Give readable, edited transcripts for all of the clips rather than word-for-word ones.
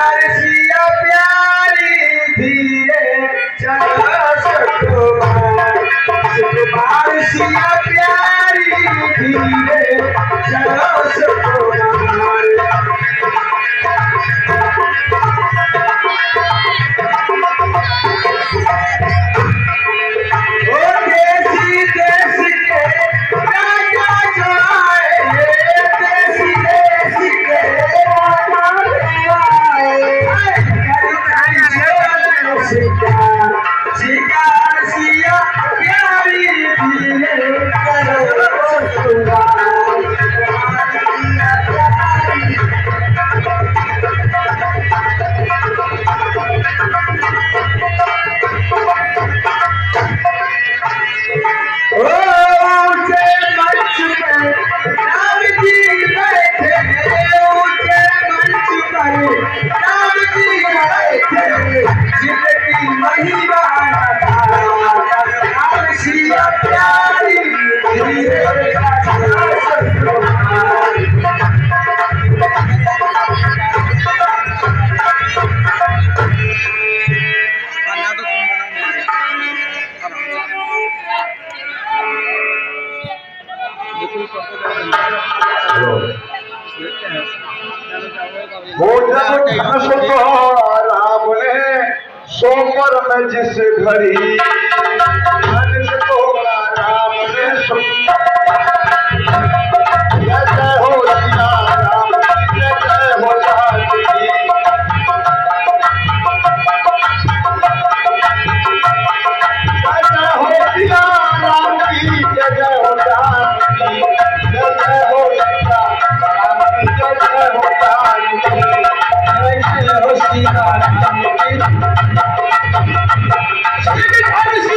सिया प्यारी धीरे चलो सुकुमार, सुकुमार सिया प्यारी धीरे चलो सुकुमार। ओ देसी देश के राजा जो आए, देसी देश के राजा जो आए, शिकार शिकार सिया प्यारी धीरे करो सुकुमार, सिया प्यारी। ऊंचे मंच पे राम जी बैठे, ऊंचे मंच पर राम जी बैठे, जिनकी महिमा राम सिया प्यारी धीरे चलो सुकुमार। वो जब घस तो राम ने सोमर में जिस घड़ी, घस तो राम ने जय जय हो सिया राम की, जय जय हो जानकी, जय जय हो सिया राम की, जय जय हो जानकी, जय जय हो सिया राम की, जय जय हो जानकी, जय जय हो सिया राम की।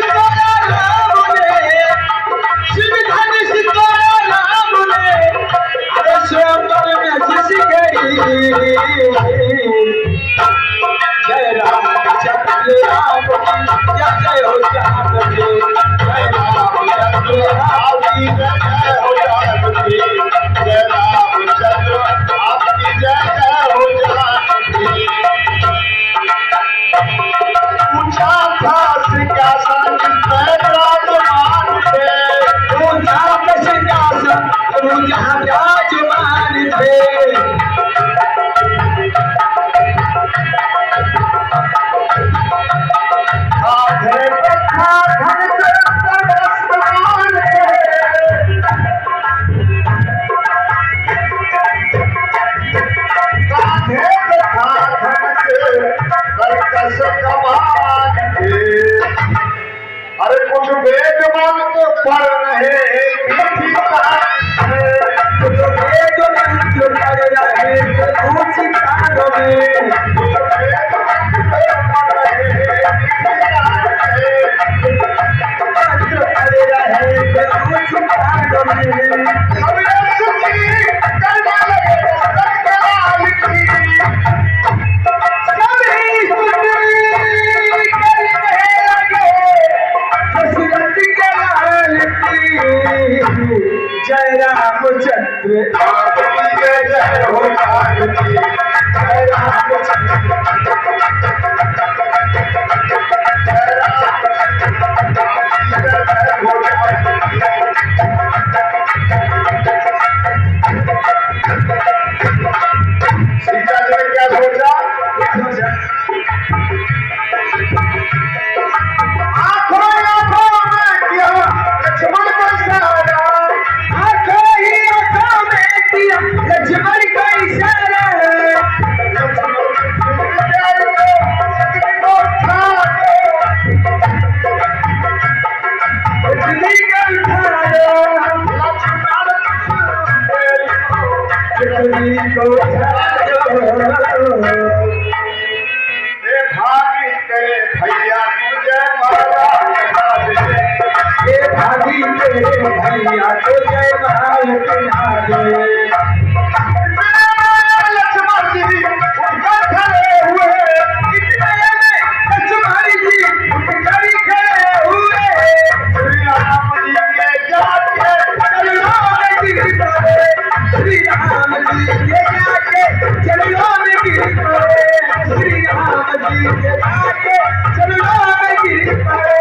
श्री राम जी के आगे चरणों में गिर पड़े।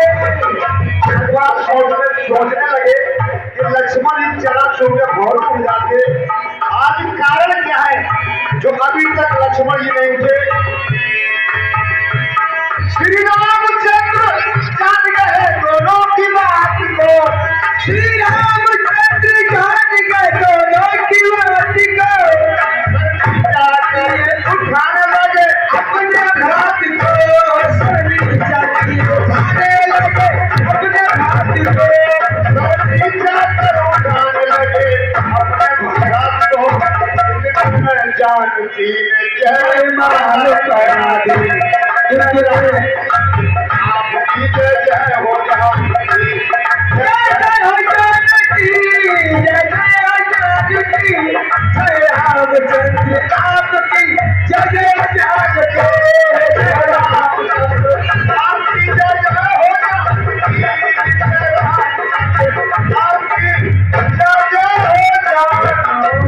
सोचने लगे कि लक्ष्मण इन चरण छू के भौर उठ जाते। आज कारण क्या है जो अभी तक लक्ष्मण जी नहीं उठे? श्री रामचंद्र जान गए दोनों की बात को। श्री रामचंद्र जान गए दोनों की बात को। उठाने लगे अपने हाथ को सोनी चांदी उठाने लगे अपने हाथ को। उठाने लगे अपने हाथ को। जानकी ने जय माल करा दी। आपकी जय हो जानकी, जय हो जानकी, जय हो जानकी, जय रामचंद्र आपकी जय जानकी, जय रामचंद्र आपकी जय हो जानकी, आपकी जय हो जानकी।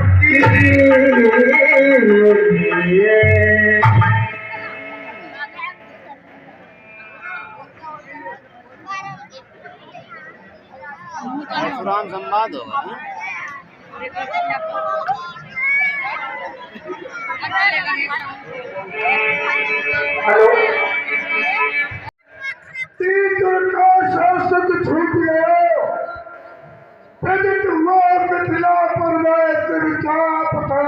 परशुराम संवाद होगा। हेलो, तीन का शासक छूट गया, प्रकट हुआ मिथिला पर मैं तिरछाप कर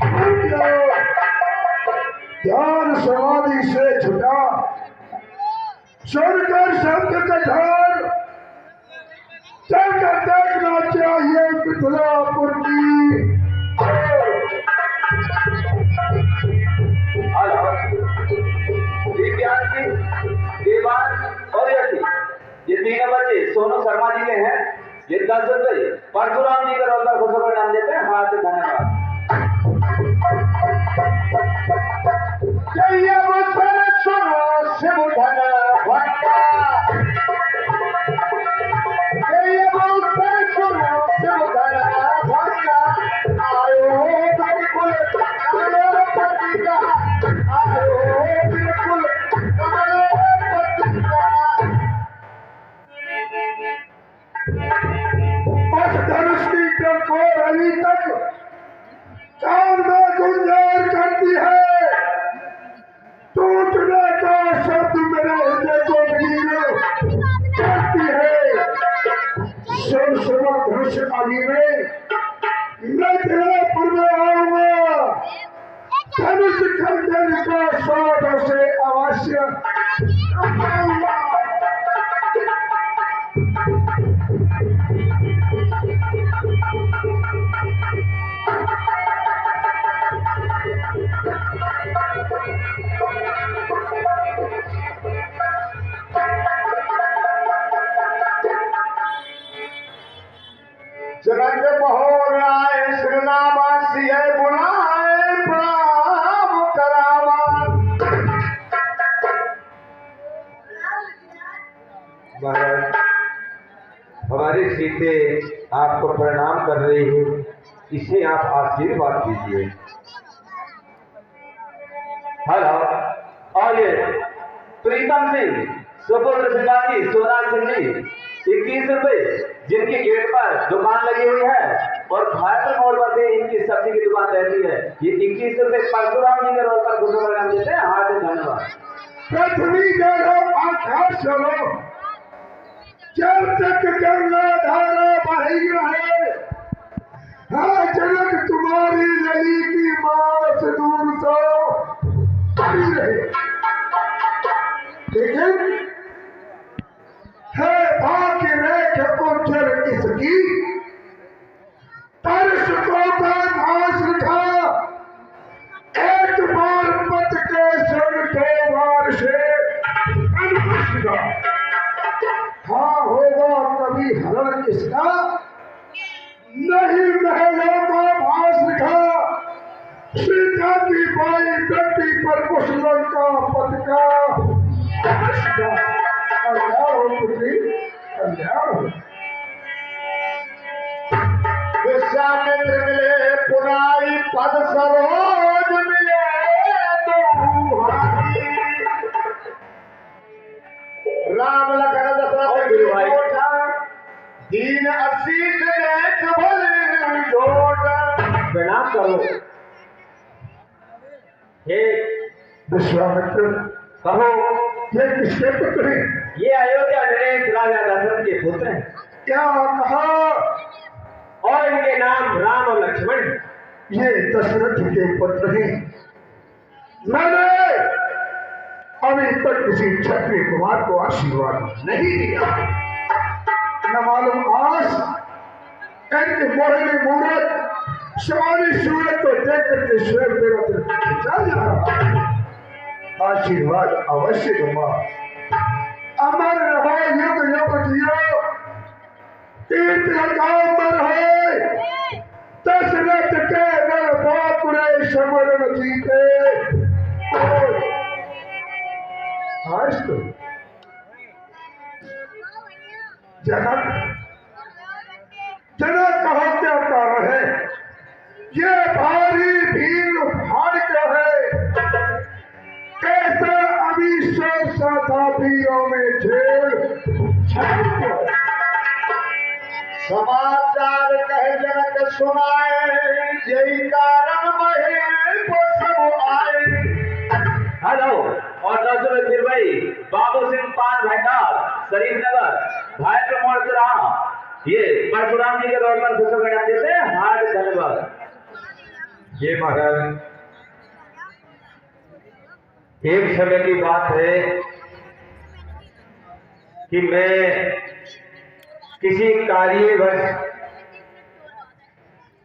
छूट गया। ध्यान समाधि से छुटा, सुनकर शब्द कठार, चलकर देखना चाहिए मिथिलापुर की। और ये तीनों बच्चे सोनू शर्मा जी के हैं। ये 10 रुपए परशुराम जी का रोलर खुश होकर नाम देते हैं। हाथ से धन्यवाद। शिव धन भट्टा, शिव धन भट्टा, आयो बिल्कुल कालो पतिका, आयो बिल्कुल कालो पतिका। बस धनुष की टकोर अभी तक कान में गुंजार करती है। टूटने का शब्द मेरे हृदय को गिरे करती है। सुन सुनो धनुष आदि में मैं मिथिलापुर में आऊंगा। धनुष खंडन का स्वाद से अवश्य आऊंगा। जगत बहोर आए श्रीनावासी है बुलाए प्रणाम करावा। महाराज, हमारी सीटें आपको प्रणाम कर रही है, इसे आप आशीर्वाद दीजिए। हेलो, और ये प्रीतम सिंह, सुपुत्र शिवाजी, सोना सिंह जी 21 रुपए, जिनकी गेट पर दुकान लगी हुई है और भारत मोड़ पर भी इनकी सब्जी की दुकान रहती है। ये 21 रुपए परशुराम जी के रोल पर खुश होकर नाम देते हैं। हार्दिक धन्यवाद। पृथ्वी गौरव आकाश चलो, जब तक गंगा धारा बही रहे, हाँ जनक तुम्हारी लली की मास दूर तो बनी रहे। लेकिन है भाग्य रेख उज्जवल इसकी, तरस को घास रखा, एक बार पत के सुन दो बार से अनपुष्टा। हाँ होगा कभी हरण इसका, नहीं महलों का भास रखा। सीता की बाई बेटी पर मुसलन का पतका। कल्याण हो पुत्री, कल्याण हो। विश्वामित्र मिले पुराई पद सरोज मिले तो दीन आशीष देख भले झोटा। प्रणाम करो। हे विश्वामित्र, कहो, ये किसके पुत्र हैं? ये अयोध्या नरेश राजा दशरथ के पुत्र हैं क्या कहा? और इनके नाम राम और लक्ष्मण। ये दशरथ के पुत्र हैं। मैंने अभी तक किसी क्षत्रिय कुमार को आशीर्वाद नहीं दिया। न मालूम आज इनके मोहनी मूरत शिवानी सूरत को देख करके स्वयं मेरा दिल खिंचा जा रहा है। आशीर्वाद अवश्य दूंगा। अमर रहो, युग युग जियो, कीर्ति अमर है। दशरथ के नर बापुरे समरण जीते। आज तो जनक कहो क्या कारण है? ये भारी भीड़ भाड़ क्या है? कैसा अविश्वास था भीड़ों में झेल। समाचार कह जनक सुनाए, यही कारण महे को सब आए। हेलो, और दशरथ फिर भाई बाबू सिंह पान भंडार शरीफ नगर भाई प्रमोद राम, ये परशुराम जी के रोड पर घुसो गया देते हार्ड धन्यवाद। ये महाराज, एक समय की बात है कि मैं किसी कार्यवश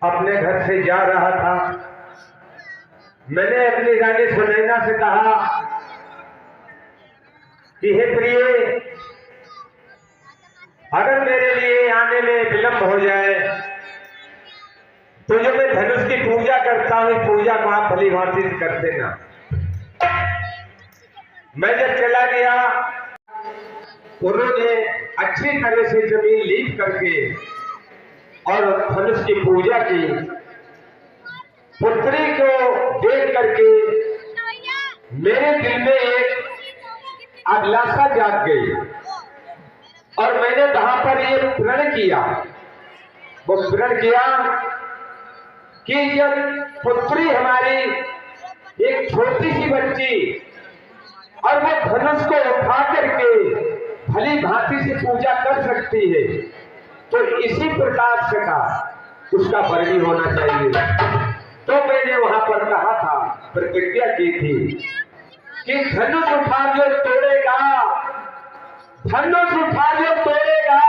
अपने घर से जा रहा था। मैंने अपनी रानी सुनैना से कहा कि हे प्रिय, अगर मेरे लिए आने में विलंब हो जाए तो जो मैं धनुष की पूजा करता हूं, पूजा को आप भली भांति से कर देना। मैं जब चला गया, उन्होंने अच्छी तरह से जमीन लीप करके और धनुष की पूजा की। पुत्री को देख करके मेरे दिल में एक अभिलाषा जाग गई और मैंने वहां पर ये प्रण किया, वो प्रण किया कि जब पुत्री हमारी एक छोटी सी बच्ची और वो धनुष को उठा करके भली भांति से पूजा कर सकती है, तो इसी प्रकार से का उसका वर्णी होना चाहिए। तो मैंने वहां पर कहा था, प्रतिज्ञा की थी कि धनुष उठा जो तोड़ेगा, धनुष उठा जो तोड़ेगा,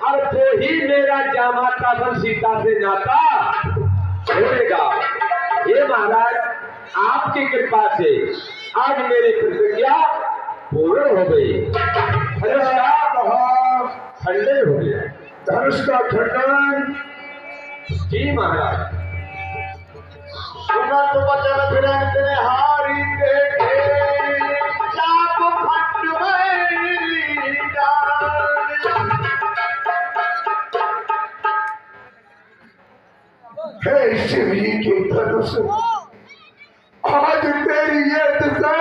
और वो ही मेरा जामाता बन सीता से नाता छोड़ेगा। ये महाराज आपकी कृपा से आज मेरी प्रतिज्ञा पूर्ण हो गई। धनुष का खंडन हो गया। धनुष का खंडन? जी महाराज। सुनत बचन फिरंत ने हारी देखे, चाप खंड में जान। हे शिव जी के धनुष, आज तेरी ये दिशा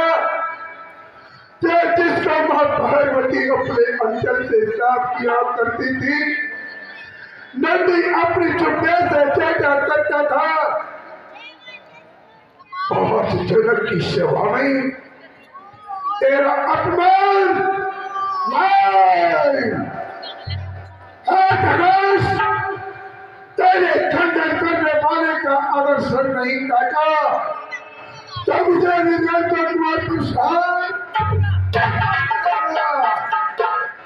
जिसका मां पार्वती अपने अंचल से साफ किया करती थी, नंदी अपनी चुप्पे से चेटा करता था, बहुत जनक की सेवा में तेरा अपमान धनुष, तेरे खंडन करने वाले का अगर सर नहीं काटा तो मुझे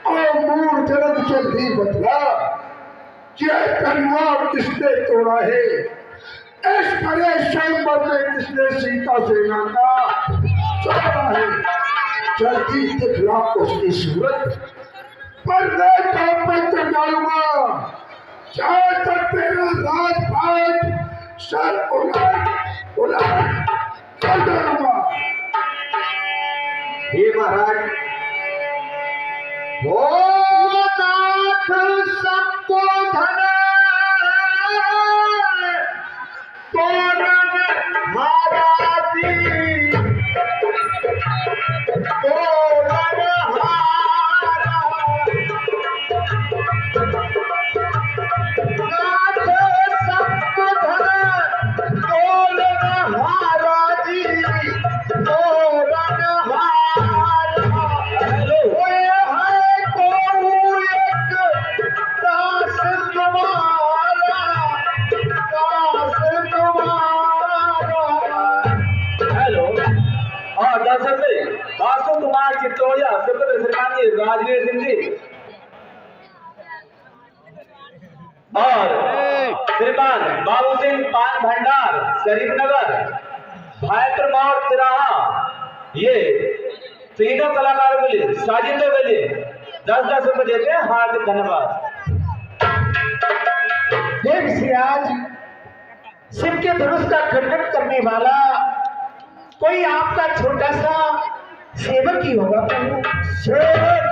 और मूल जनक जल्दी बदला कि तलवार किसने तोड़ा है, इस परेशान में किसने सीता से नाता चढ़ा है। जल्दी दिखला उसकी सूरत पर मैं डालूंगा, चाहे तक तेरा राजपाट सर उलट उलट कर डालूंगा। हे महाराज, ओ नाथ सबको धन तोरण महाराजी, तोरण हारा 10 रुपए बासु कुमार चित्तौड़िया सुपुत्र श्रीमान जी राजवीर सिंह जी और श्रीमान बाबू सिंह पान भंडार शरीफ नगर भाईपुर मोड़ तिराहा, ये तीनों कलाकारों के लिए साजिंदों के लिए 10-10 रुपए देते हैं। हार्दिक धन्यवाद। हे विषराज, शिव के धनुष का खंडन करने वाला कोई आपका छोटा सा सेवक ही होगा प्रभु। सेवक?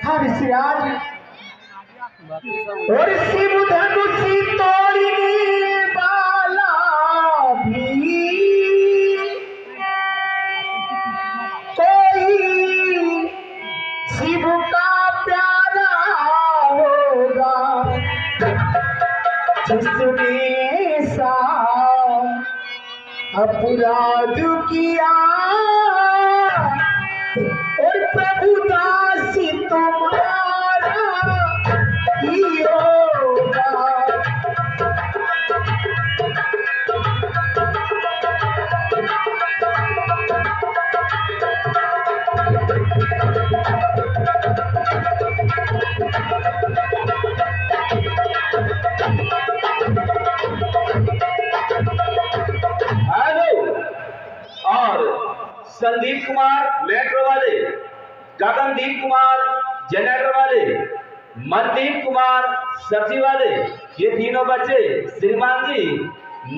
हाँ विषराज, और शिव धनुष तोड़ने वाला भी कोई शिव का प्यारा होगा, जिसने सा अपराध किया और प्रभु दास तुम्हारा ही होगा। और संदीप कुमार मेट्रो वाले, गगनदीप कुमार जनरेटर वाले, मनदीप कुमार सब्जी वाले, ये तीनों बच्चे श्रीमान जी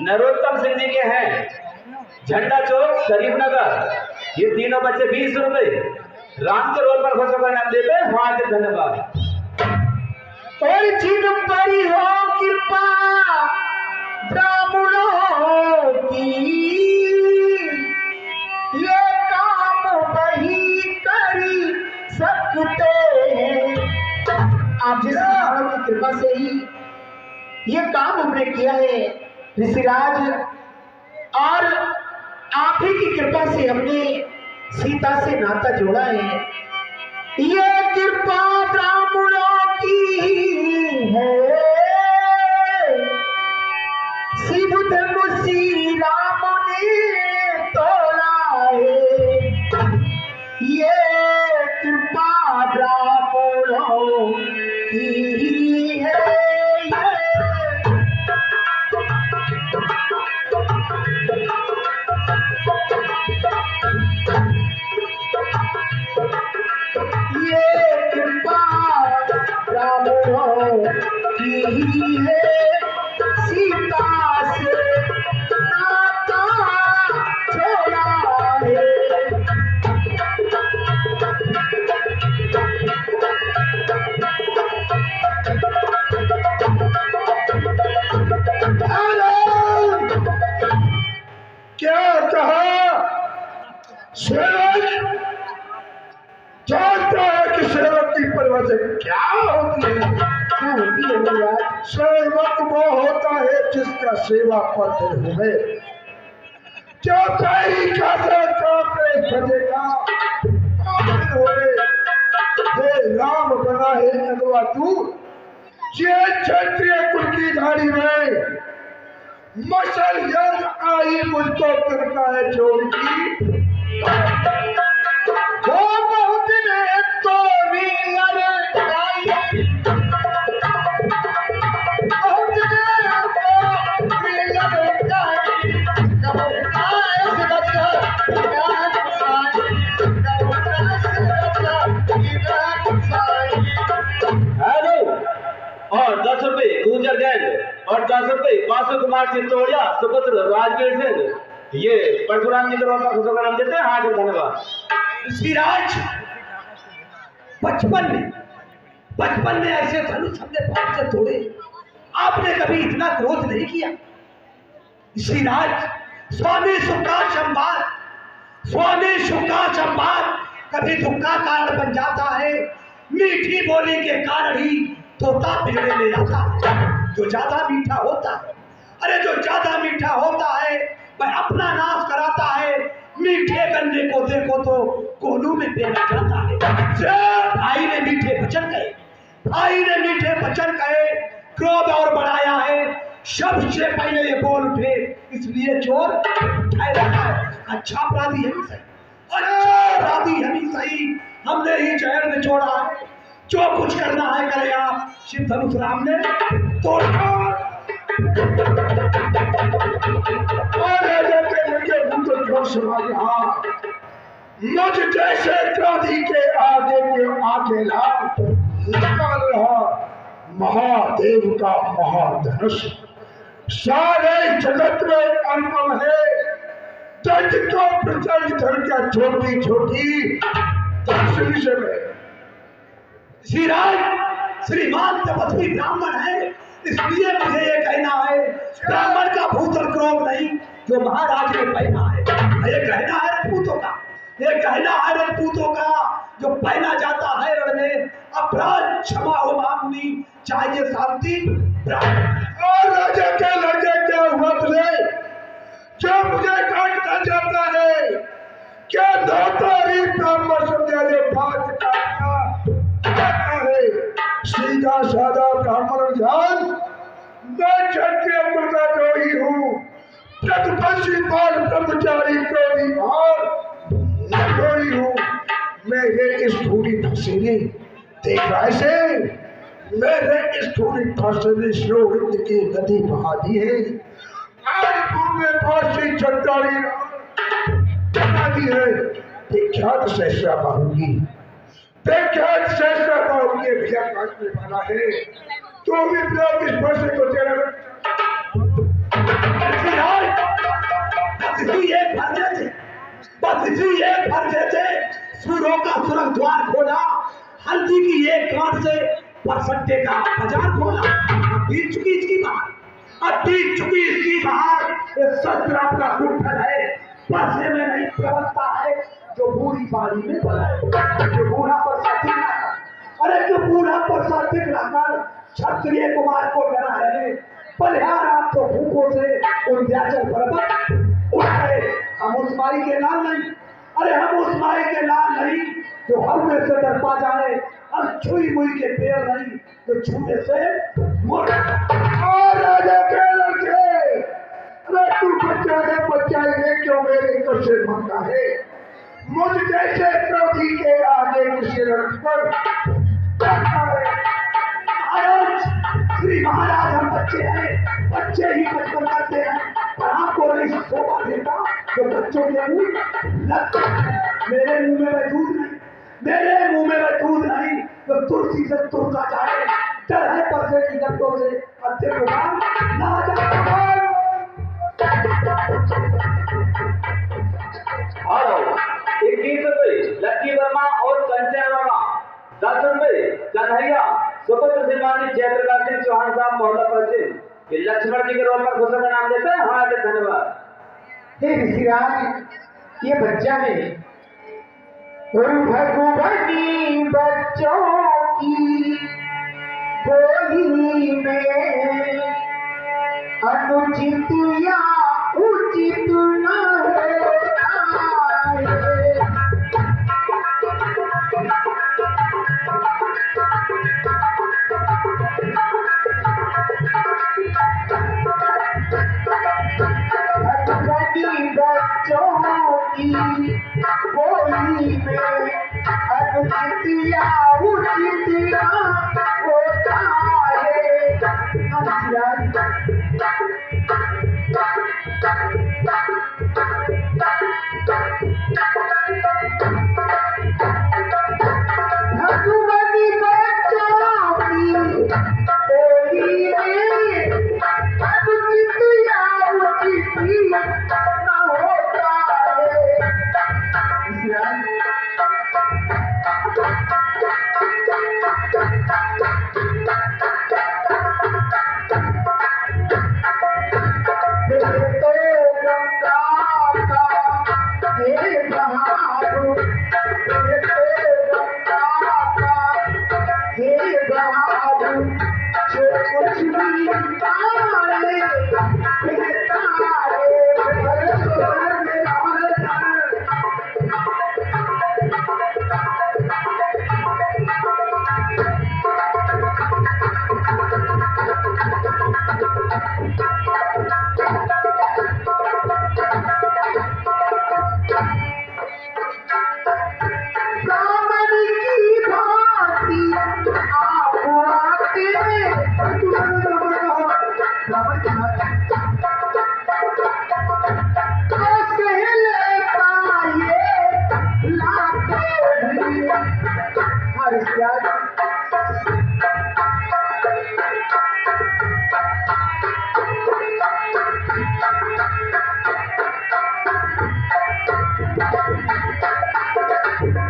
नरोत्तम सिंह जी के हैं। झंडा चौक शरीफ नगर, ये तीनों बच्चे 20 रुपए राम के रोल पर खुश होकर नाम देते हैं। हार्दिक धन्यवाद। और जिन पर हो कृपा ब्राह्मणों की, ये काम वही कर सकते हैं। आप जिस ब्राह्मणों की कृपा से ही ये काम हमने किया है ऋषिराज, और आप ही की कृपा से हमने सीता से नाता जोड़ा है। ये कृपा ब्राह्मणों की है, शिव धनुषी राम ने तोड़ा है। ये कृपा ब्राह्मणों की है। ये कृपा ब्राह्मणों की है, सीता से नाता जोड़ा है। क्या कहा? सेवक जानता है कि सेवक की परिभाषा क्या होती है? क्या होती है महाराज? सेवक वो होता है जिसका सेवा पत्र हुए, क्या पैरी खाते कापे बजेगा हे राम बना है अगवा तू, ये क्षत्रिय कुल की धारी में मसल यद आई मुझको करता है चोर की। वो बहुत ने तो भी अरे बहुत ने तो भी हेलो। और 10 रुपए गुजर गैंग और 10 रुपए बासु कुमार चित्तौड़िया सुपुत्र राजवीर सिंह, ये परशुराम जी के रोल पर खुश होकर नाम देते हैं। हार्दिक धन्यवाद। सिराज, बचपन में ऐसे धनुष हमने पाप से तोड़े, आपने कभी इतना क्रोध नहीं किया। सिराज, स्वामी सुखा संवाद कभी दुख का कारण बन जाता है। मीठी बोली के कारण ही तोता पिंजरे में आता है। जो ज्यादा मीठा होता है, अरे जो ज्यादा मीठा होता है वह अपना नाश कराता है। मीठे गन्ने को देखो तो कोलू में फेंका जाता है। भाई ने मीठे वचन कहे, क्रोध और बढ़ाया है। सबसे पहले ये बोल उठे इसलिए चोर ठहरा है। अच्छा अपराधी है सही, अच्छा अपराधी है सही, हमने ही जहर में छोड़ा है। जो कुछ करना है करे आप। शिव धनुष राम ने तोड़ा। मुझ जैसे क्रांति के आगे निकाल रहा महादेव का महाधनुष सारे जगत में अनमोल है। दंड को प्रचंड धर छोटी छोटी दक्षिण में श्रीराज श्रीमान तपस्वी ब्राह्मण है, इसलिए मुझे ये कहना है ब्राह्मण का भूतल क्रोध नहीं जो महाराज ने पहना है। ये कहना है रजपूतों का, ये कहना है रजपूतों का जो पहना जाता है रण में। अपराध क्षमा हो मामूली, चाहिए शांति ब्राह्मण। और राजा के लड़के क्या हुआ तुझे जो मुझे काटना चाहता है? क्या धोतारी ब्राह्मण समझा ले बात काटना है? सीधा साधा ब्राह्मण जान, मैं क्षत्रिय कुल का द्रोही हूँ। प्रतिपक्षी बाल ब्रह्मचारी को भी और द्रोही हूँ। मेरे इस पूरी फसीली देख रहा है, मेरे इस पूरी फसीली श्लोक की नदी बहा दी है। आज तुम्हें फांसी छटारी बना दी है। विख्यात सहस्रा बाहुगी, विख्यात सहस्रा बाहुगी भैया काटने वाला है। तो भी लोग इस फंसे को तेरा एक फर्जे थे सूरों का सुरंग द्वार खोला, हल्दी की एक कांट से परसट्टे का बाजार खोला। अब बीत चुकी इसकी बात, अब बीत चुकी इसकी बात। ये शस्त्र आपका कुंठल है, परसे में नहीं प्रबलता है जो बूढ़ी बाड़ी में पड़ा है। जो बूढ़ा परसा टिक रहा, अरे जो बूढ़ा परसा टिक रहकर क्षत्रिय कुमार को डरा है। बलिहार आप तो भूखों से विंध्याचल पर्वत उठ गए। हम उस माई के लाल नहीं, अरे हम उस माई के लाल नहीं जो हमें से डर पा जाए। हम छुई मुई के पैर नहीं जो छूने से मुड़। और राजा के लड़के, अरे तू बच्चा है क्यों मेरे कसे मांगा है? मुझ जैसे क्रोधी के आगे किसी रथ पर श्री महाराज हम बच्चे हैं, बच्चे ही बचपन करते हैं, पर आपको नहीं शोभा देता जो बच्चों के मुंह लगता है। मेरे मुंह में वह दूध नहीं, मेरे मुंह में वह दूध नहीं जो तुलसी से तुरता जाए। डर है परसे की गड्ढों से अध्यक्ष कुमार ना जाता। हेलो 21 रुपए लक्की वर्मा और कंचन वर्मा, 10 रुपए कन्हैया सुपुत्र श्रीमान जयप्रकाश सिंह चौहान साहब मोहल्ला पश्चिम। ये लक्ष्मण जी के रोल पर घोषणा का नाम देते हैं। हाँ धन्यवाद। हे ऋषिराज, ये बच्चा है भगवती बच्चों की बोली में अनुचित या उचित न होता है। बच्चों की बोली में अनुचित या उचित न होता भगवती बच्चों की बोली में अनुचित या उचित न होता है। महाराज।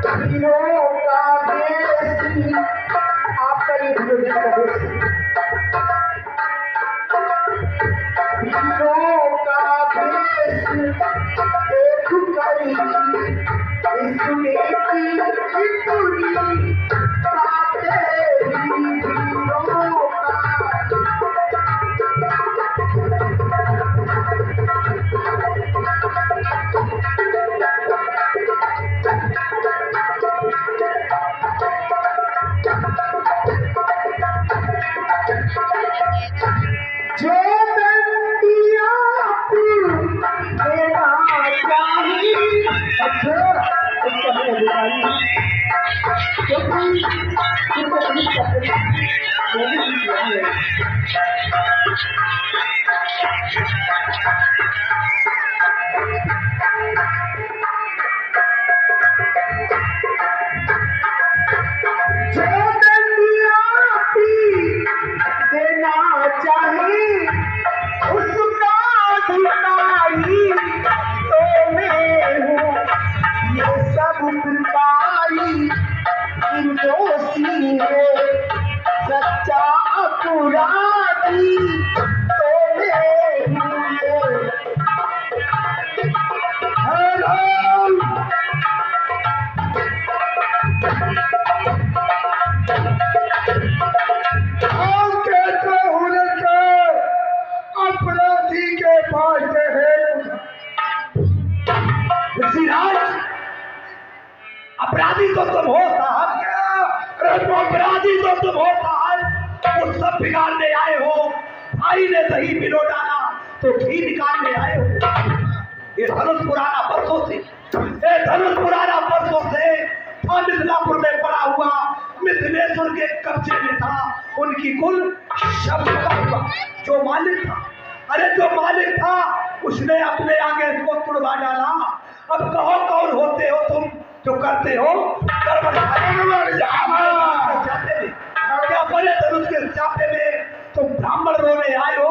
तीनों का देश आपका ये विरोधी प्रदेश, तीनों का देश एक करी इसमें की पूरी बातें हीरों का। जो बंदिया देना चाहिए। अच्छा इसका है अधिकारी क्योंकि इनको पुलिस देना चाहिए उसका अधिकारी तो मैं हूँ, ये सब भिखारी निर्दोषी है, सच्चा अपराधी तो मैं हूँ। अपराधी के पास है ऋषिराज, अपराधी तो तुम हो साहब, अपराधी तो तुम हो साहब। वो सब बिगाड़ने आए हो, भाई ने दही पिलो डाला तो घी निकालने आए हो। ये धनुष पुराना बरसों से, ये धनुष पुराना बरसों से था मिथिलापुर में पड़ा हुआ, मिथिलेश्वर के कब्जे में था। उनकी कुल शब्द का हुआ जो मालिक था, अरे जो मालिक था उसने अपने आगे इसको तुड़वा डाला। अब कहो कौन होते हो तुम जो करते हो क्या बड़े धनुष के चापे में तुम ब्राह्मण रोने आए हो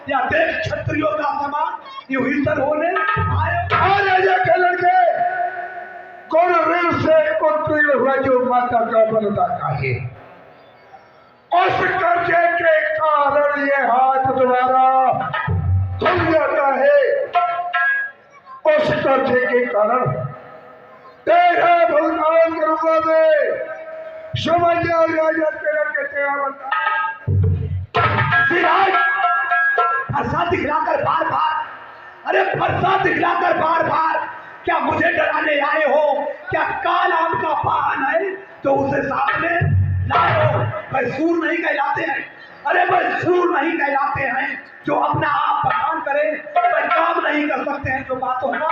या देश क्षत्रियों का समान युहितर होने आए हो? राजा के लड़के कौन ऋण से उत्तीर्ण हुआ जो माता का बनता है, उस कर्जे के कारण ये हाथ तुम्हारा खुल जाता है। उस कर्जे के कारण तेरा भुगतान करूंगा मैं। समझ जाओ राजा के लड़के तेरा बनता। फरसा दिखलाकर बार बार, अरे फरसा दिखलाकर बार बार क्या मुझे डराने आए हो? क्या काल आपका पान है तो उसे साथ में लाए हो? भाई सूर नहीं कहलाते हैं, अरे भाई सूर नहीं कहलाते हैं जो अपना आप बखान करे, भाई काम नहीं कर सकते हैं जो बातों का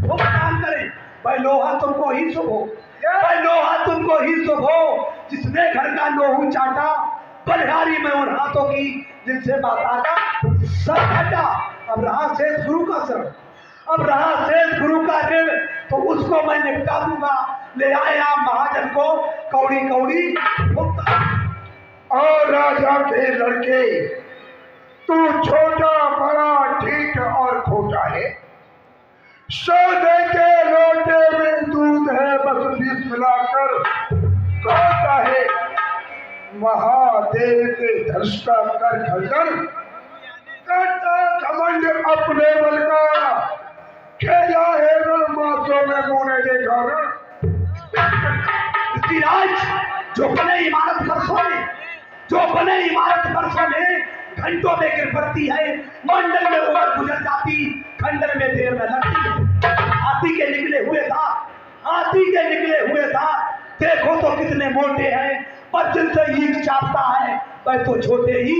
वो बखान करें। भाई लोहा तुमको ही शुभ हो, भाई लोहा तुमको ही शुभ हो। जिसने घर का लोहू चाटा, बलिहारी में उन हाथों की जिनसे माता का सर काटा। अब रहा शेष गुरु का सर, अब रहा शेष गुरु का ऋण तो उसको मैं निपटा दूंगा। ले आए आप महाजन को कौड़ी कौड़ी भुगता। और राजा के लड़के तू छोटा बड़ा ठीक और खोटा है। सौदे के लोटे में दूध है बस बीस मिलाकर कहता है महादेव के धर्षता कर खंडन करता घमंड अपने बल का खेला है रणमासों में मोने देखा राज जो बने इमारत वर्षों में, जो बने इमारत वर्षों में घंटों में गिर पड़ती है, मंडल में उम्र गुजर जाती, खंडन में देर न लगती। हाथी के निकले हुए था, हाथी के निकले हुए था। देखो तो कितने मोटे हैं, पर जिनसे ईंट चापता है वह तो छोटे ही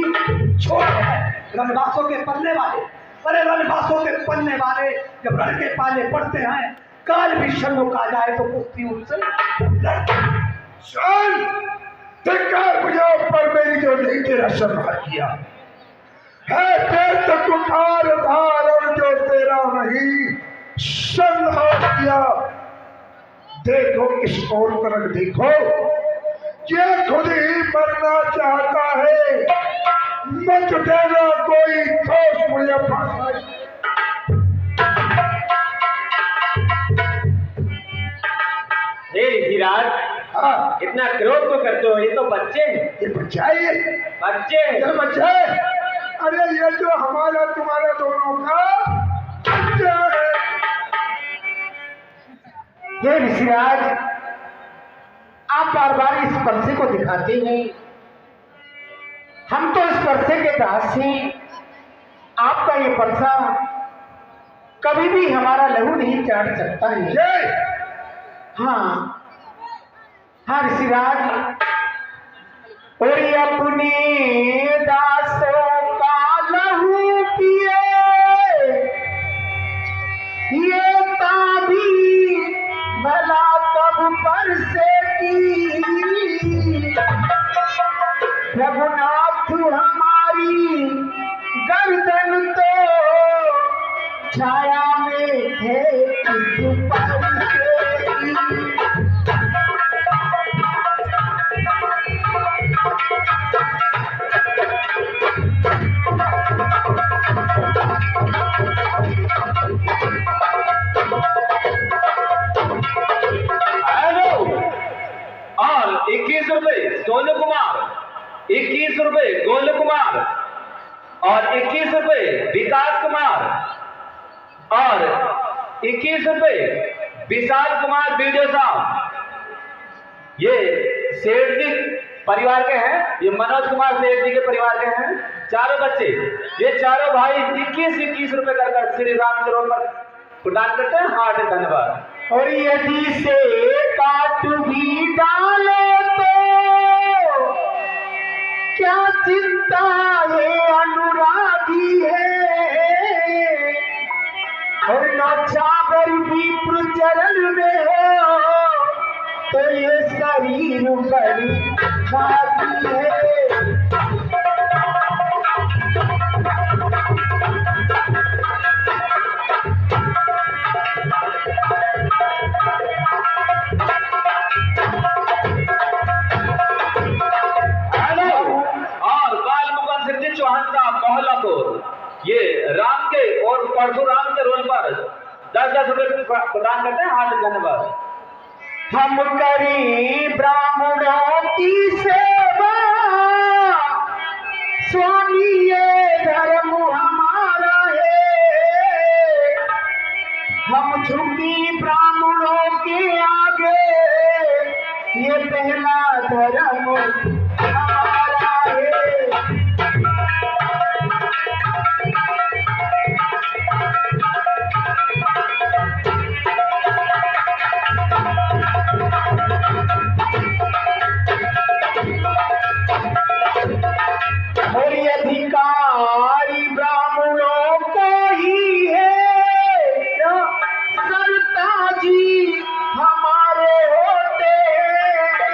छोटे हैं। रणबासों के पलने वाले, अरे रणबासों के पलने वाले जब रण के पाले पड़ते हैं, काल भी शंख आ जाए तो कुश्ती उनसे लड़ते हैं। सुन, धिक्कार बुझाओ पर मेरी जो नहीं तेरा सम्मान किया है, तेरे तक उठार धार और जो तेरा नहीं सम्मान किया। देखो इस ओर तरफ देखो, ये खुद ही मरना चाहता है, मत देना कोई ठोस मुझे फांसाई। हे ऋषिराज, हाँ, इतना क्रोध तो करते हो, ये तो बच्चे हैं। ये बच्चा है, बच्चे हैं। ये बच्चा है। अरे ये जो हमारा तुम्हारा दोनों का बच्चा है। ये ऋषिराज, आप बार बार इस परसे को दिखाते हैं। हम तो इस परसे के दास हैं। आपका ये परसा कभी भी हमारा लहू नहीं चाट सकता है। ये हाँ हाँ ऋषिराज, और ये अपने दासों का लहू पिए, ये ताबी भला कब पर से की। रघुनाथ हमारी गर्दन तो छाया में है किस पर से की। हेलो। और 21 रुपए सोनू कुमार, 21 रुपए गोलू कुमार, और 21 रुपए विकास कुमार, और 21 रुपए विशाल कुमार वीडियो साहब। ये सेठ जी परिवार के हैं, ये मनोज कुमार सेठ जी के परिवार के हैं, चारों बच्चे। ये चारों भाई 21-21 रुपए कर श्री राम करोड़ पर प्रदान करते हैं। हार्दिक धन्यवाद। और यदि से काट भी डालो तो क्या चिंता है, अनुरागी है। और नौछावर भी प्रचरण में हो तो ये शरीर बड़ी खाती है। और बाल मुकुंद सिंह जी चौहान साहब मोहल्लापुर, ये राम के और परशुराम के रोल पर 10-10 रुपए प्रदान करते हैं। हार्दिक धन्यवाद। हम करी ब्राह्मणों की सेवा, स्वामी ये धर्म हमारा है। हम झुकी ब्राह्मणों के आगे, ये पहला धर्म हमारा है। और ये अधिकारी ब्राह्मणों को ही है, सरताजी हमारे होते हैं।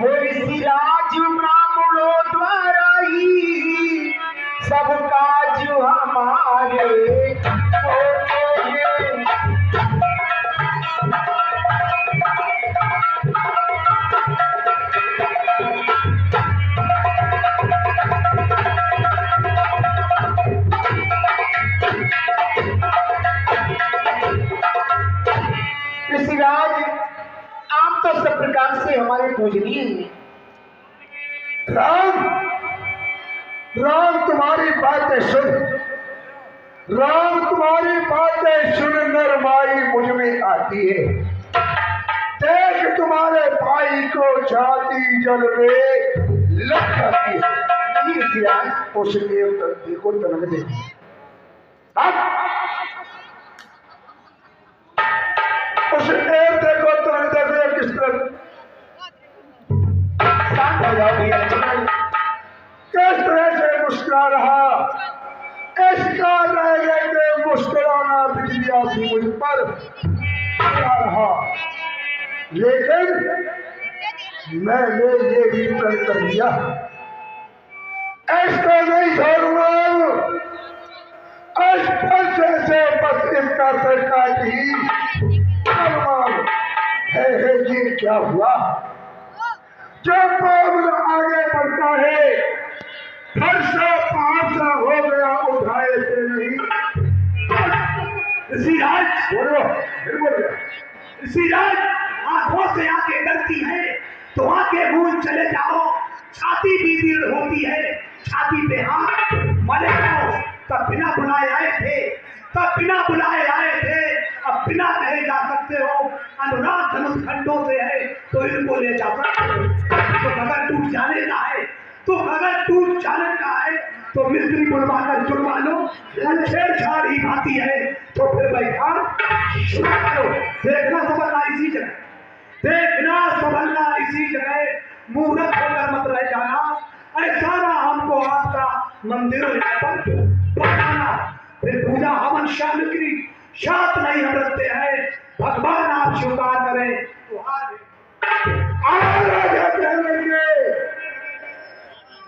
और सिराज ब्राह्मणों द्वारा ही सब काज हमारे होते हैं। ऋषिराज, आप तो सब प्रकार से हमारे पूजनीय हैं। राम, राम तुम्हारी बातें सुन, राम तुम्हारी बातें सुन नरमाई मुझ में आती है। देख तुम्हारे भाई को छाती जल में लग जाती है। नहीं ऋषिराज, उस देवता को तनक दे। उस देवते को तनक दे किस तरह शांत हो जाओ भैया। किस तरह से मुस्कुरा रहा, इसका रह के मुस्कुराना बिजलिया भी मुझ पर गिरा रहा। लेकिन मैंने ये भी प्रण कर लिया, इसको नहीं छोड़ूंगा। इस फंसे से बस इसका सरकार ही है। ये क्या हुआ, जब पौध आगे बढ़ता है, फरसा पासा हो गया, उठाए से नहीं। ऋषिराज, बोलो, फिर बोलो। ऋषिराज, आंखों से आंखें डरती है तो आंखें भूल चले जाओ। छाती भी दीड़ होती है, छाती पे हाथ मरे जाओ। तब बिना बुलाए आए थे, तब बिना बुलाए आए थे, अब बिना कहे जा सकते हो। अनुराग धनुष खंडों से है तो इनको ले जा सकते हो। तो अगर टूट जाने का है, तो अगर टूट जाने का है तो मिस्त्री बुलवा कर जुड़वा लो। छेड़छाड़ ही भाती है तो फिर बैठा छुड़ा लो। देखना संभलना इसी जगह, देखना संभलना इसी जगह। मुहूर्त होकर मत रह जाना। ऐसा ना हमको आपका मंदिर पर बनाना। फिर पूजा हवन सामग्री साथ नहीं हम रखते हैं। भगवान आप स्वीकार करें तो राजा कहेंगे,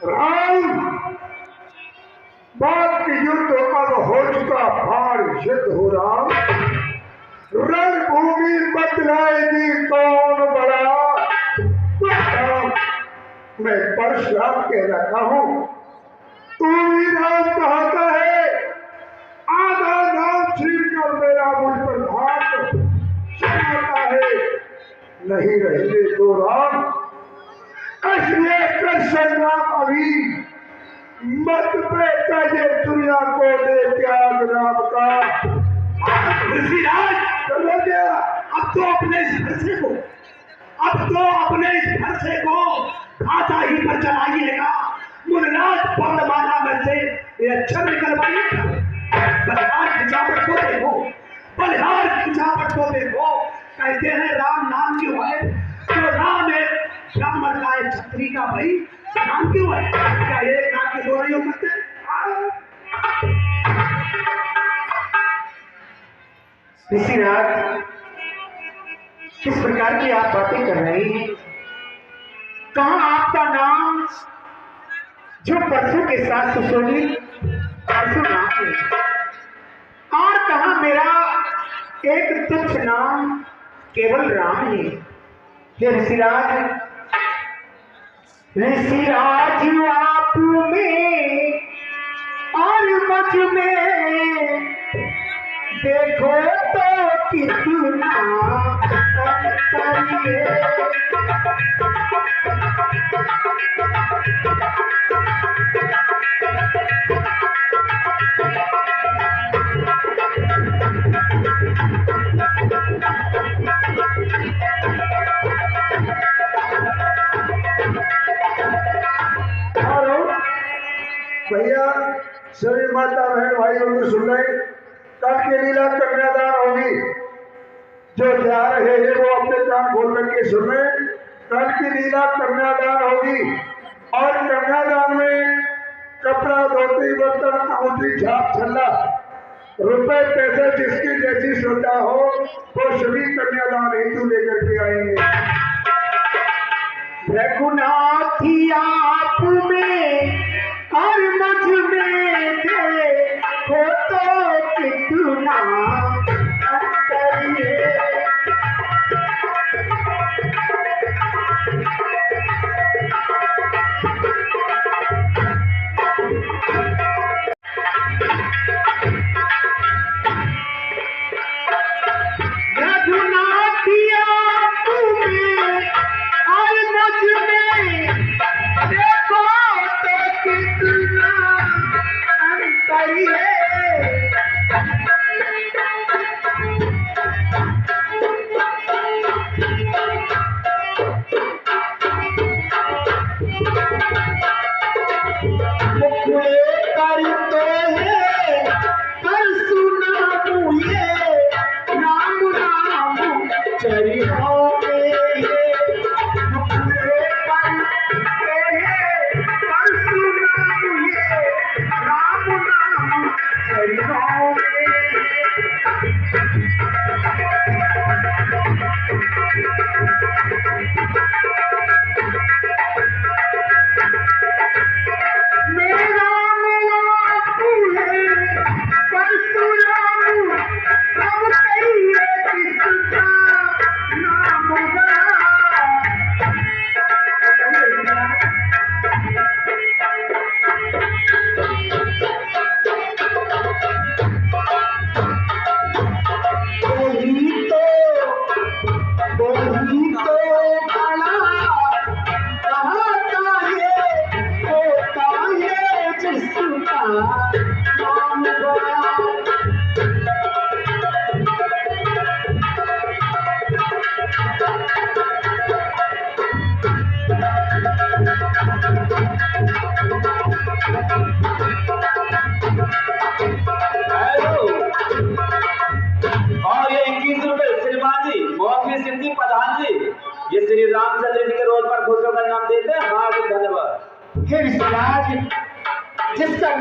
राम, बात की युद्ध अब हो चुका, भार युद्ध हो रहा। रणभूमि बदलाएगी कौन बड़ा? मैं परशुराम कह रहा हूं, तू ही राम कहता है। आधा नाम छीन कर मेरा मुझ पर हाथ चलाता है। नहीं रहेंगे तो राम, इसलिए कृष्ण राम अभी मत पे कहे दुनिया को दे त्याग राम का। ऋषिराज, चलो गया। अब तो अपने इस फरसे को, अब तो अपने इस फरसे को खाता ही पर चलाइएगा। मुनराज पर्णमाला में से ये अक्षर निकलवाइएगा। बलिहार खिंचावट को देखो, बलिहार खिंचावट को देखो। कहते हैं राम नाम क्यों है? तो राम एक ब्राह्मण का, एक क्षत्रिय का भाई नाम क्यों है? क्या एक नाम के दो नहीं हो सकते? ऋषिराज, किस प्रकार की आप बातें कर रहे हैं? कहाँ आपका नाम जो परसों के साथ सुशोभित परशुराम है, और कहाँ मेरा एक तुच्छ नाम केवल राम है? ये ऋषिराज, ऋषिराज आप में और मुझ में देखो तो कितना अंतर है। भैया, सभी माता बहन भाइयों को सुन रहे, कल की लीला कन्यादान होगी। जो जा रहे हैं वो अपने कान खोल करके सुन रहे। कल की लीला कन्यादान होगी और कन्यादान में कपड़ा, धोती, बर्तन, अंगूठी, छाप, छल्ला, रुपए पैसे जिसकी जैसी श्रद्धा हो वो सभी कन्यादान हेतु लेकर के आएंगे। रघुनाथी आप में और मुझ में देखो तो कितना अंतर है। रघुनाथी आप में और मुझ में देखो तो कितना अंतर है। मुखड़े करते हैं परशुराम ये राम राम चरियों में। मुखड़े करते हैं परशुराम ये राम राम चरियों में। मेरा मिलाप है परशुराम, अब कहिए किसका नाम बड़ा?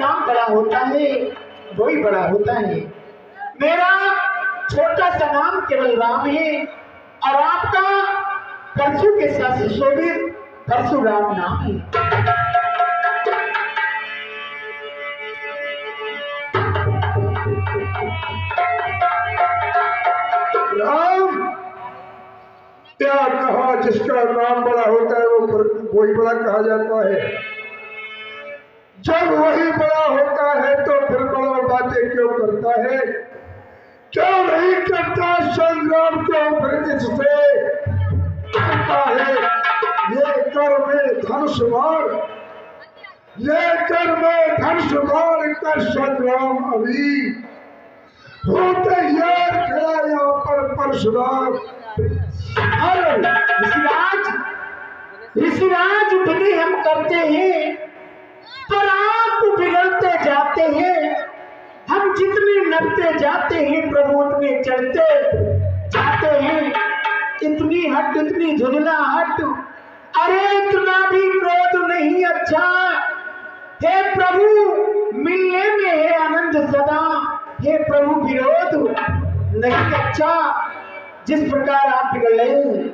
नाम बड़ा होता है वही बड़ा होता है। मेरा छोटा सा नाम केवल राम है और आपका परशु के साथ सुशोभित परशुराम नाम है। राम, क्या कहा जिसका नाम बड़ा होता है वही बड़ा कहा जाता है। जब वही बड़ा होता है तो फिर बड़ा बातें क्यों करता है, क्यों नहीं करता संग्राम क्यों फिर जिससे करता है। ये कर में धनुष मार, ये कर में धनुष मार कर संग्राम अभी होते यार खड़ा यहाँ पर परशुराम। और ऋषिराज विधि हम करते हैं पर आप बिगड़ते जाते हैं। हम जितने नपते जाते हैं प्रभु उतने चढ़ते जाते हैं। इतनी हट इतनी झुंझला हट, अरे इतना भी क्रोध नहीं अच्छा। हे प्रभु मिलने में है आनंद सदा, हे प्रभु विरोध नहीं अच्छा। जिस प्रकार आप बिगड़ गए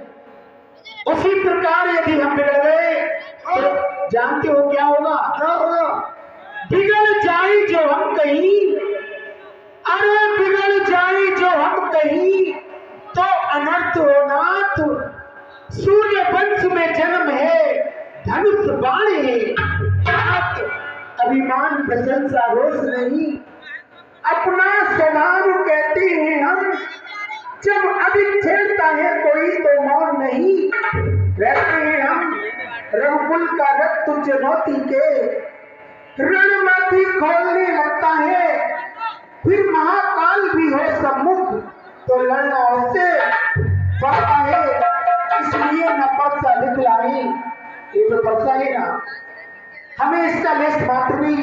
उसी प्रकार यदि हम बिगड़ गए तो जानते हो क्या होगा? क्या होगा? बिगड़ जाए जो हम कहीं, अरे बिगड़ जाए जो हम कहीं तो अनर्थ हो नाथ। सूर्य वंश में जन्म है, धनुष बाण है नाथ। अभिमान प्रशंसा रोष नहीं, अपना स्वभाव कहते हैं हम। जब अधिक छेड़ता है कोई तो मौन नहीं रहते हैं हम। रघुकुल का रक्त चुनौती के रणमाथी खोलने लगता है, फिर महाकाल भी हो सम्मुख तो लड़ना उससे पड़ता है। इसलिए न परसा दिखलाई, ये तो परसा है ना, हमें इसका लेस मात्र भी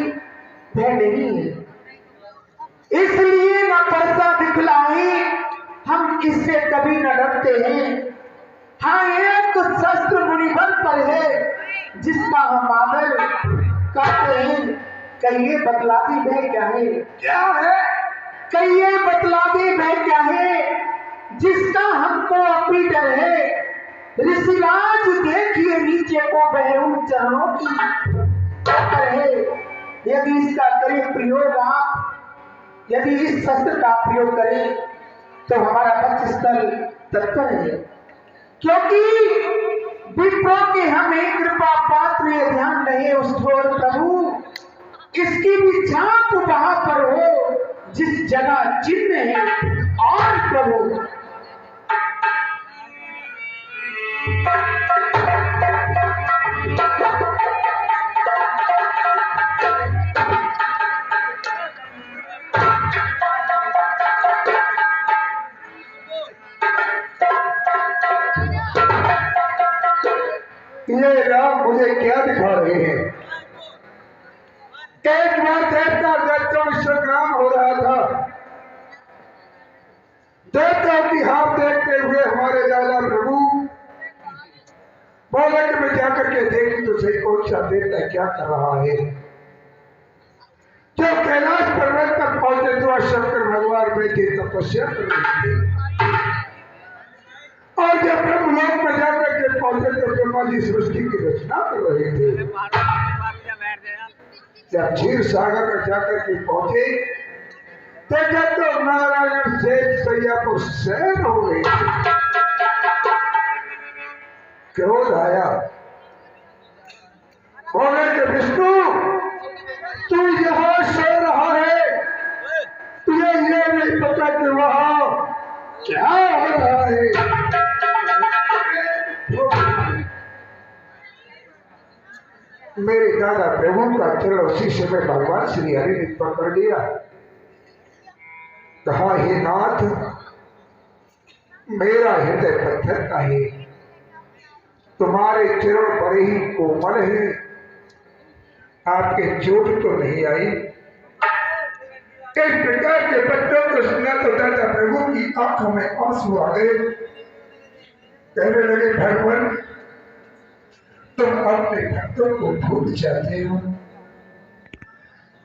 भय नहीं है। इसलिए न परसा दिखलाई, हम इससे कभी न डरते हैं। हाँ एक शस्त्र मुनिबल पर है जिसका हम आदर करते हैं। कहिए बतला दी भय क्या है? क्या है? कहिए बतला दी भय क्या है जिसका हमको अपनी डर है। ऋषिराज देखिए नीचे को बहे उन चरणों की है। यदि इसका करें प्रयोग आप, यदि इस शस्त्र का प्रयोग करें तो हमारा पक्ष स्थल तत्पर है। क्योंकि विप्रों के हमें कृपा पात्र ये ध्यान रहे उस ठोर प्रभु, इसकी भी छाप वहां पर हो जिस जगह चिन्ह है और प्रभु। ये राम मुझे क्या दिखा रहे हैं? एक बार देवता दैत्यों में संग्राम हो रहा था। देवताओं की हाथ देखते हुए हमारे दादा प्रभु बोले कि मैं जाकर के देखी तो सही कौन सा देवता क्या कर रहा है। जब कैलाश पर्वत तक पहुंचे तो शंकर भगवान में थे तपस्या कर रहे थे। और जब ब्रह्मलोक में जाकर के पहुंचे तो ब्रह्मा जी सृष्टि की रचना कर रहे थे। जब क्षीर सागर में जाकर के पहुंचे देखा तो नारायण से सैया को सैन हो गई। क्रोध आया, बोले कि विष्णु तू यहाँ सो रहा है, तुझे ये नहीं पता कि वहां क्या हो रहा है। मेरे दादा प्रभु का चरण उसी समय भगवान श्री हरि ने पकड़ लिया। कहा हे नाथ, मेरा हृदय पत्थर का है, तुम्हारे चरण बड़े ही कोमल है, आपके चोट तो नहीं आई। इस प्रकार के बच्चों को सुना तो दादा प्रभु की आंखों में आंसू आ गए। कहने लगे भगवान तुम अपने भक्तों को भूल जाते हो,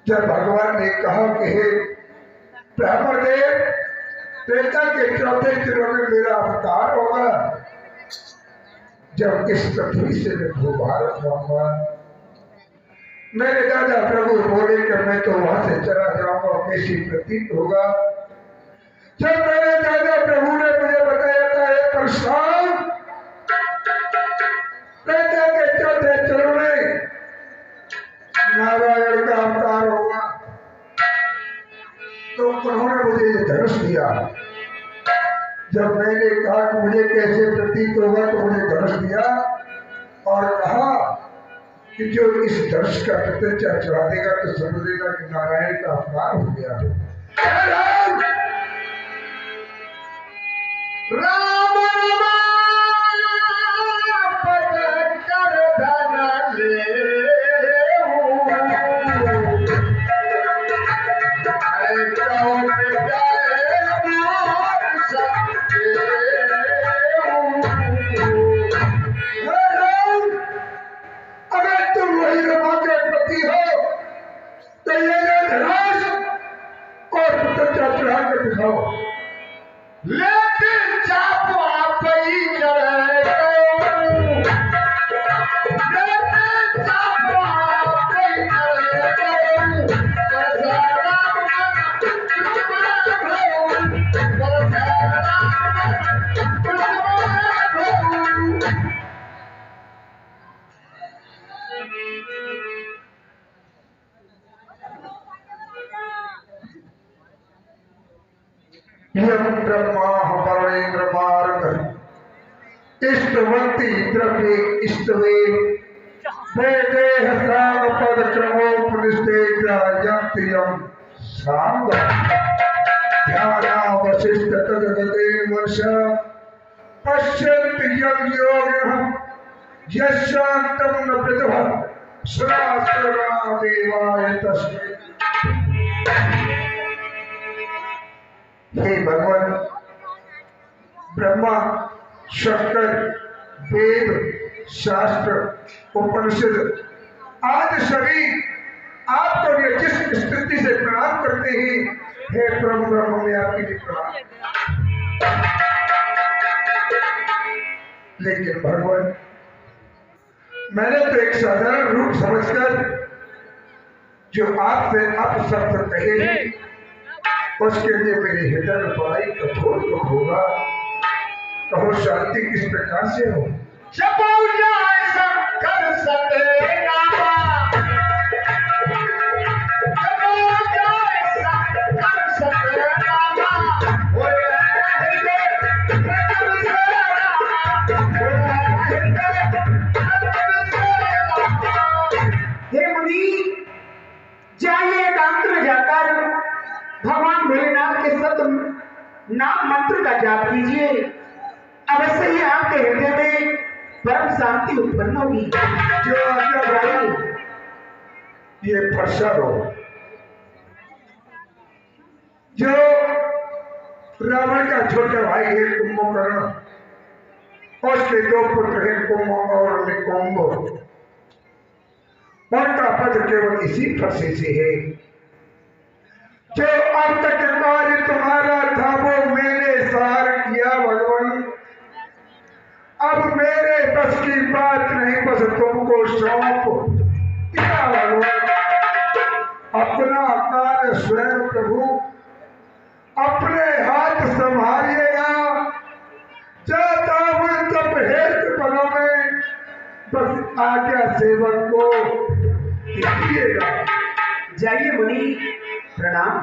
जब भगवान ने कहा कि हे ब्राह्मण देव, त्रेता के चौथे दिनों में मेरा अवतार होगा, जब इस पृथ्वी से मैं भूभारत जाऊंगा, मेरे दादा प्रभु बोले कि मैं तो वहां से चला जाऊंगा, कैसी प्रतीत होगा। जब मेरे दादा प्रभु ने मुझे बताया था एक प्रश्न, त्रेता के चौथे चरण में नारायण का अवतार होगा, तो उन्होंने मुझे धनुष दिया। जब मैंने कहा कि मुझे कैसे प्रतीत होगा, तो मुझे धनुष दिया और कहा कि जो इस धनुष का प्रत्यक्ष चढ़ा देगा तो समझेगा कि नारायण का अवतार हो गया। राम पद कर धन ले अगर तुम वही रमा के प्रति हो तो ये धनुष और प्रत्यक्ष चढ़ा कर दिखाओ। लेकिन चाप आप ही चढ़े यम ब्रह्मा वरेन्द्र मार्ग इष्टवंती द्रव्ये इष्टवे वेदे हस्तान पद क्रमोपनिषदे यम सांग ध्याना वशिष्ठ तदगते वर्ष पश्यन्ति यम योगिनः यशान्तं न प्रतः सदाशिवा देवाय तस्मै। हे भगवान, ब्रह्मा, शंकर, वेद, शास्त्र, उपनिषद आदि सभी आपको ये जिस स्थिति से प्रणाम करते हैं, हे परम ब्रह्म में आपके लिए प्रणाम। लेकिन भगवान, मैंने तो एक साधारण रूप समझकर जो आपसे आप शब्द कहे, उसके लिए मेरे हृदय में बड़ाई कठोर दुख होगा। कहो शांति किस प्रकार से हो। कर सके हे मुनि, जाइए एकांत में जाकर भगवान भोलेनाथ के सत्य नाम मंत्र का जाप कीजिए। अवश्य ही आपके हृदय में परम शांति उत्पन्न होगी। जो आज्ञा भाई, ये फरसा हो। जो रावण का छोटा भाई है कुंभकर्ण, उसके दो पुत्र हैं कुंभ और निकुंभ। उनका पद केवल इसी फरसे से है। जो अब तक कार्य तुम्हारा था वो मैंने सार किया भगवान। अब मेरे बस की बात नहीं, बस तुमको सौंप दिया भगवान। अपना कार्य स्वयं प्रभु अपने हाथ संभालिएगा। जाता हूं तब हेतु पदों में, बस आज्ञा सेवक को दीजिएगा। जाइए मुनि, प्रणाम।